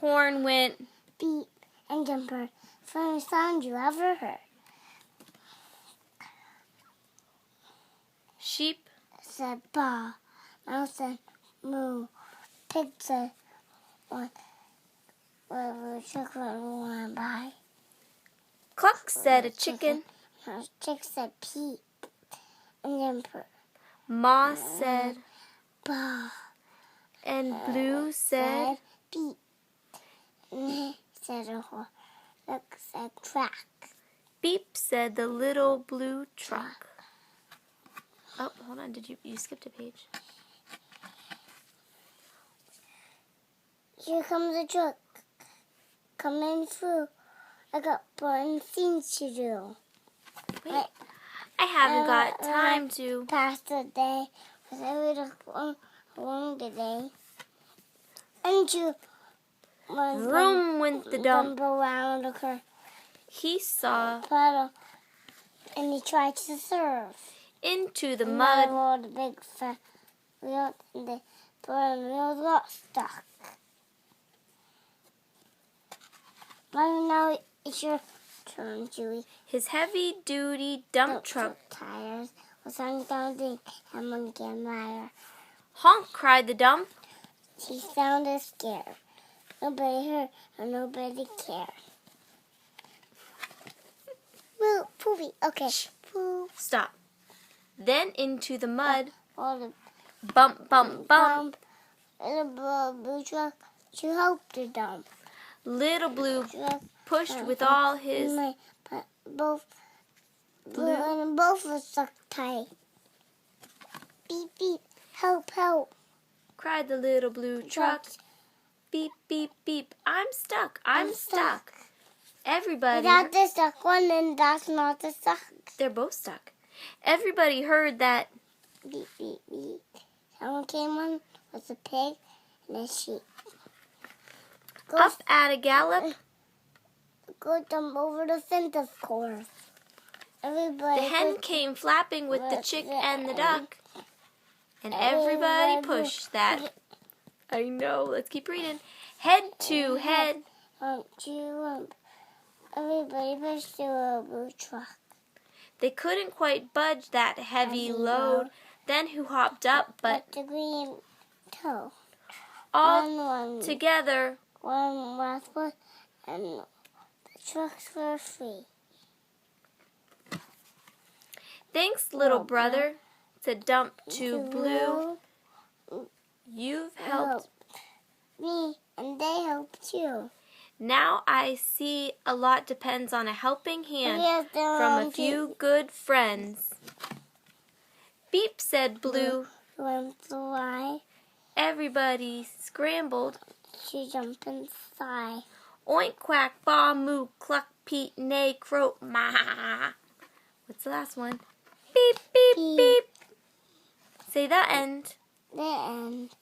horn went beep and jumper. Funniest sound you ever heard. Sheep Said baa. Mouse said moo. Pig said what? Whatever chocolate we want to buy. Cluck said a chicken. Chick said peep and jumper. Ma said Baa. and Blue said beep. And said a horse. Look said track. Beep said the little blue truck. Oh, hold on. You skipped a page? Here comes the truck. Coming through. I got fun things to do. Wait, I haven't got time to pass the day because I would have won the day. And you vroom went the dump. Around the curve. He saw puddle, and he tried to surf into the and mud. I rolled a big fat wheel, and the wheels got stuck. But now it's your turn, Chewie. His heavy-duty dump truck tires was hung down the Monkey and Meyer. Honk! Cried the dump. He sounded scared. Nobody heard and nobody cared. Moo, poopy. Okay. Poop. Stop. Then into the mud. All Bump, bump, bump. And the blue truck to help the dump. Little Blue pushed with all his both and both were stuck tight. Beep, beep. Help, help. Cried the little blue truck. Beep, beep, beep. I'm stuck. I'm stuck. Everybody. That's the stuck one, and that's not the stuck. They're both stuck. Everybody heard that. Beep, beep, beep. Someone came on with a pig and a sheep. Up at a gallop. Go jump over the fence, of course. Everybody. The hen came flapping with the chick and the duck. And everybody pushed that. I know. Let's keep reading. Head to head. Everybody pushed to a blue truck. They couldn't quite budge that heavy load. Then who hopped up but the green toe. All together. One last one, and the trucks were free. Thanks, little brother, said Dump to Blue. You've helped me, and they helped you. Now I see a lot depends on a helping hand from a few good friends. Beep, said Blue. Went fly. Everybody scrambled. She jumped inside. Oink, quack, baw, moo, cluck, peep, neigh, croak, ma. What's the last one? Beep, beep, beep. Say the end. The end.